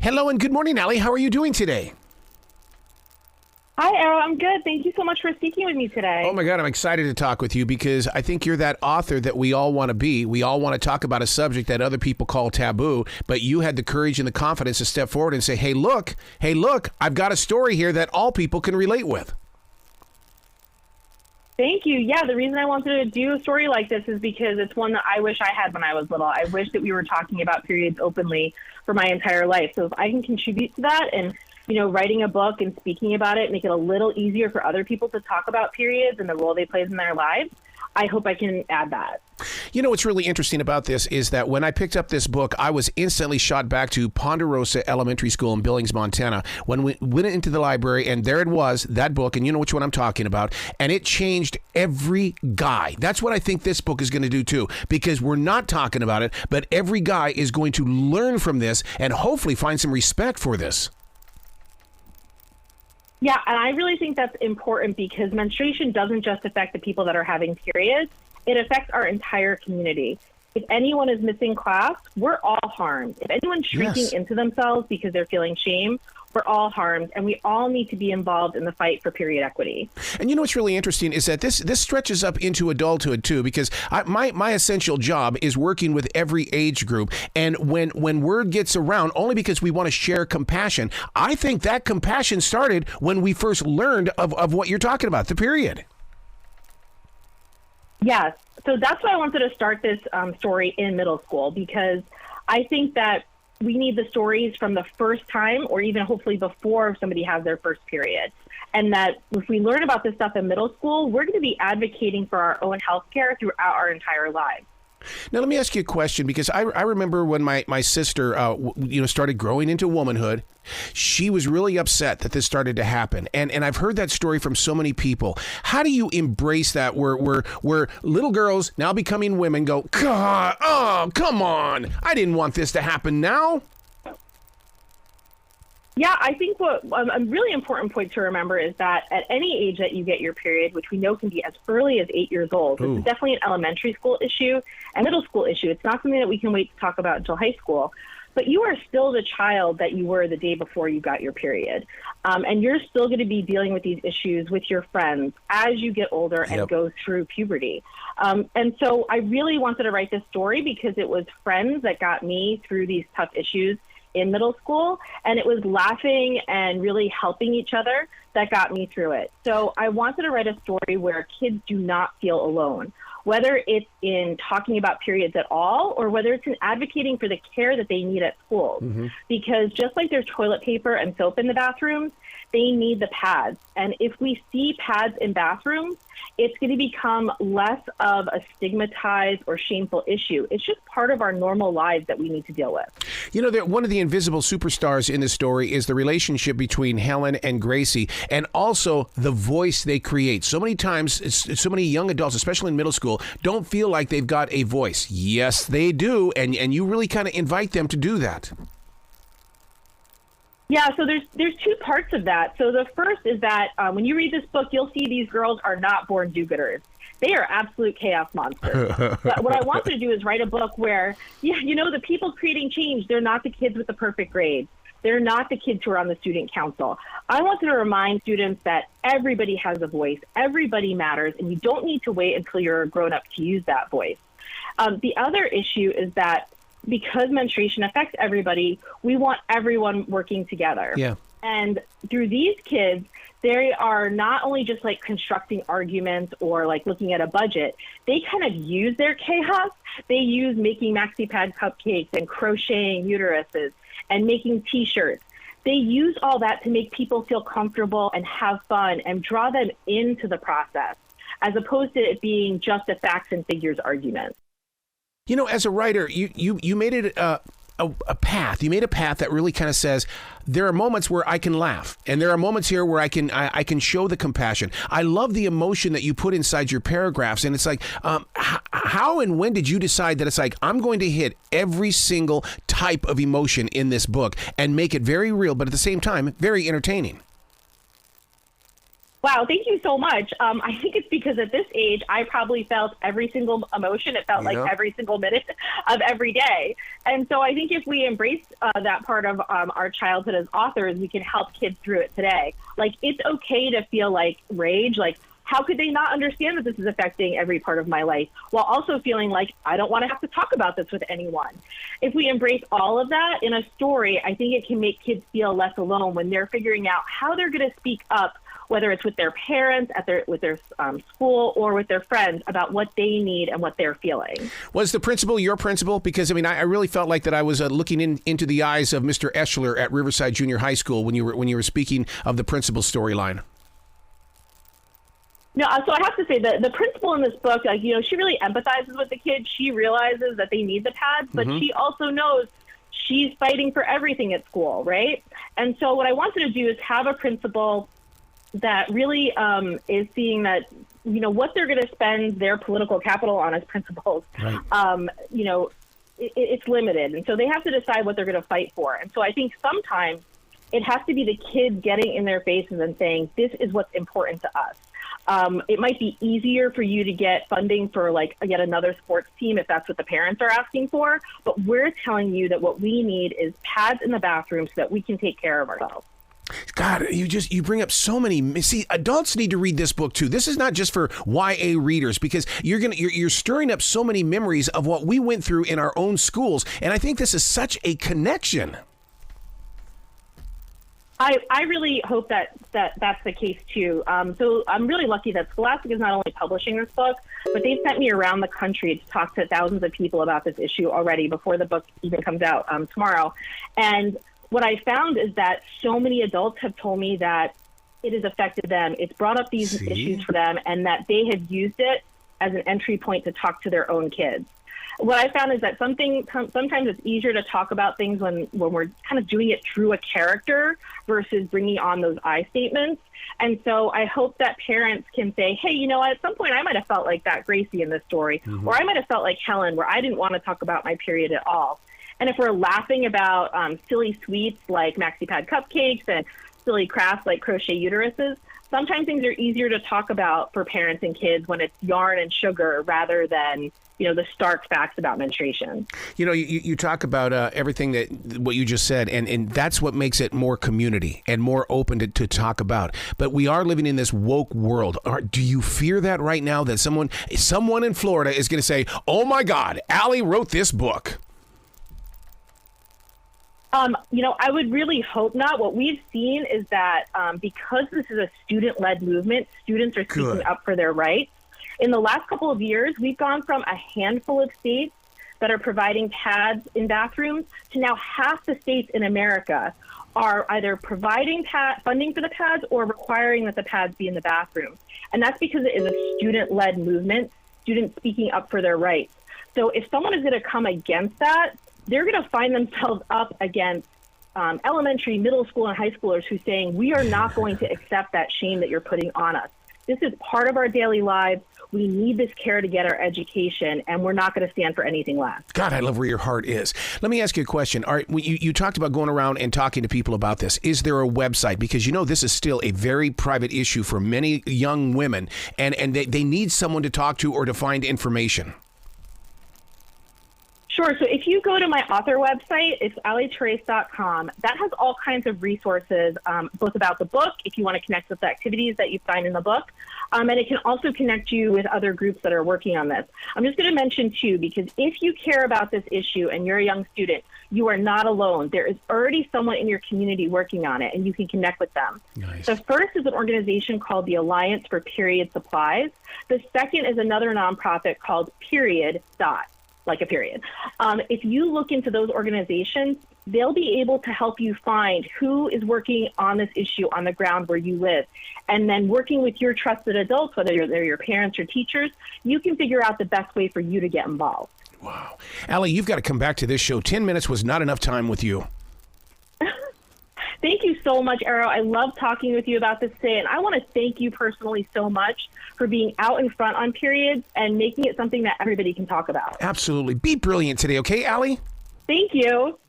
Hello and good morning, Allie. How are you doing today? Hi, Arrow. I'm good. Thank you so much for speaking with me today. Oh my God, I'm excited to talk with you because I think you're that author that we all want to be. We all want to talk about a subject that other people call taboo, but you had the courage and the confidence to step forward and say, hey, look, I've got a story here that all people can relate with. Thank you. Yeah, the reason I wanted to do a story like this is because it's one that I wish I had when I was little. I wish that we were talking about periods openly for my entire life. So if I can contribute to that and writing a book and speaking about it, make it a little easier for other people to talk about periods and the role they play in their lives, I hope I can add that. You know what's really interesting about this is that when I picked up this book, I was instantly shot back to Ponderosa Elementary School in Billings, Montana, when we went into the library, and there it was, that book, and you know which one I'm talking about, and it changed every guy. That's what I think this book is going to do too, because we're not talking about it, but every guy is going to learn from this and hopefully find some respect for this. Yeah, and I really think that's important because menstruation doesn't just affect the people that are having periods. It affects our entire community. If anyone is missing class, we're all harmed. If anyone's shrinking into themselves because they're feeling shame, we're all harmed, and we all need to be involved in the fight for period equity. And you know what's really interesting is that this stretches up into adulthood too, because my essential job is working with every age group. And when word gets around, only because we want to share compassion, I think that compassion started when we first learned of what you're talking about, the period. Yes. So that's why I wanted to start this story in middle school, because I think that we need the stories from the first time or even hopefully before somebody has their first period. And that if we learn about this stuff in middle school, we're going to be advocating for our own health care throughout our entire lives. Now, let me ask you a question, because I remember when my sister started growing into womanhood, she was really upset that this started to happen. And I've heard that story from so many people. How do you embrace that where little girls now becoming women go, God, oh, come on, I didn't want this to happen now? Yeah, I think what a really important point to remember is that at any age that you get your period, which we know can be as early as 8 years old, this is definitely an elementary school issue and middle school issue. It's not something that we can wait to talk about until high school. But you are still the child that you were the day before you got your period. And you're still going to be dealing with these issues with your friends as you get older and go through puberty. And so I really wanted to write this story because it was friends that got me through these tough issues in middle school, and it was laughing and really helping each other that got me through it. So I wanted to write a story where kids do not feel alone, whether it's in talking about periods at all or whether it's in advocating for the care that they need at schools. Because just like there's toilet paper and soap in the bathrooms, they need the pads. And if we see pads in bathrooms, it's going to become less of a stigmatized or shameful issue. It's just part of our normal lives that we need to deal with. You know, one of the invisible superstars in this story is the relationship between Helen and Gracie, and also the voice they create. So many times, so many young adults, especially in middle school, don't feel like they've got a voice. Yes, they do, and you really kind of invite them to do that. Yeah, so there's two parts of that. So the first is that when you read this book, you'll see these girls are not born do-gooders. They are absolute chaos monsters. But what I wanted to do is write a book where, the people creating change, they're not the kids with the perfect grades. They're not the kids who are on the student council. I wanted to remind students that everybody has a voice, everybody matters, and you don't need to wait until you're a grown-up to use that voice. The other issue is that because menstruation affects everybody, we want everyone working together. Yeah. And through these kids, they are not only just like constructing arguments or like looking at a budget, they kind of use their chaos. They use making maxi pad cupcakes and crocheting uteruses and making t-shirts. They use all that to make people feel comfortable and have fun and draw them into the process, as opposed to it being just a facts and figures argument. You know, as a writer, you made it a path. You made a path that really kind of says there are moments where I can laugh, and there are moments here where I can show the compassion. I love the emotion that you put inside your paragraphs, and it's like, how and when did you decide that it's like I'm going to hit every single type of emotion in this book and make it very real, but at the same time very entertaining? Wow, thank you so much. I think it's because at this age, I probably felt every single emotion. It felt like every single minute of every day. And so I think if we embrace that part of our childhood as authors, we can help kids through it today. Like, it's okay to feel like rage. Like, how could they not understand that this is affecting every part of my life, while also feeling like I don't want to have to talk about this with anyone? If we embrace all of that in a story, I think it can make kids feel less alone when they're figuring out how they're going to speak up, whether it's with their parents, with their school, or with their friends, about what they need and what they're feeling. Was the principal your principal? Because, I mean, I really felt like that I was looking into the eyes of Mr. Eschler at Riverside Junior High School when you were speaking of the principal storyline. No, so I have to say that the principal in this book, like, she really empathizes with the kids. She realizes that they need the pads, but she also knows she's fighting for everything at school, right? And so what I wanted to do is have a principal that really is seeing that, what they're going to spend their political capital on as principals, right. It's limited. And so they have to decide what they're going to fight for. And so I think sometimes it has to be the kids getting in their faces and saying, this is what's important to us. It might be easier for you to get funding for yet another sports team if that's what the parents are asking for. But we're telling you that what we need is pads in the bathroom so that we can take care of ourselves. God, you bring up so many. See, adults need to read this book too. This is not just for YA readers, because you're stirring up so many memories of what we went through in our own schools, and I think this is such a connection. I really hope that's the case too. So I'm really lucky that Scholastic is not only publishing this book, but they've sent me around the country to talk to thousands of people about this issue already before the book even comes out tomorrow. And what I found is that so many adults have told me that it has affected them. It's brought up these issues for them, and that they have used it as an entry point to talk to their own kids. What I found is that sometimes it's easier to talk about things when we're kind of doing it through a character versus bringing on those I statements. And so I hope that parents can say, hey, at some point I might have felt like that Gracie in this story, or I might have felt like Helen, where I didn't want to talk about my period at all. And if we're laughing about silly sweets like maxi pad cupcakes and silly crafts like crochet uteruses, sometimes things are easier to talk about for parents and kids when it's yarn and sugar rather than the stark facts about menstruation. You talk about everything what you just said, and that's what makes it more community and more open to talk about. But we are living in this woke world. Do you fear that right now, that someone in Florida is going to say, oh my God, Allie wrote this book? I would really hope not. What we've seen is that because this is a student-led movement, students are speaking up for their rights. In the last couple of years, we've gone from a handful of states that are providing pads in bathrooms to now half the states in America are either providing funding for the pads or requiring that the pads be in the bathroom. And that's because it is a student-led movement, students speaking up for their rights. So if someone is going to come against that, they're going to find themselves up against elementary, middle school, and high schoolers who are saying, we are not going to accept that shame that you're putting on us. This is part of our daily lives. We need this care to get our education, and we're not going to stand for anything less. God, I love where your heart is. Let me ask you a question. All right, you talked about going around and talking to people about this. Is there a website? Because this is still a very private issue for many young women, and they need someone to talk to or to find information. Sure. So if you go to my author website, it's Terese.com. That has all kinds of resources, both about the book, if you want to connect with the activities that you find in the book, and it can also connect you with other groups that are working on this. I'm just going to mention, too, because if you care about this issue and you're a young student, you are not alone. There is already someone in your community working on it, and you can connect with them. Nice. The first is an organization called the Alliance for Period Supplies. The second is another nonprofit called Period. Like a period. If you look into those organizations, they'll be able to help you find who is working on this issue on the ground where you live. And then working with your trusted adults, whether they're your parents or teachers, you can figure out the best way for you to get involved. Wow. Allie, you've got to come back to this show. 10 minutes was not enough time with you. Thank you so much, Arrow. I love talking with you about this today, and I want to thank you personally so much for being out in front on periods and making it something that everybody can talk about. Absolutely. Be brilliant today, okay, Allie? Thank you.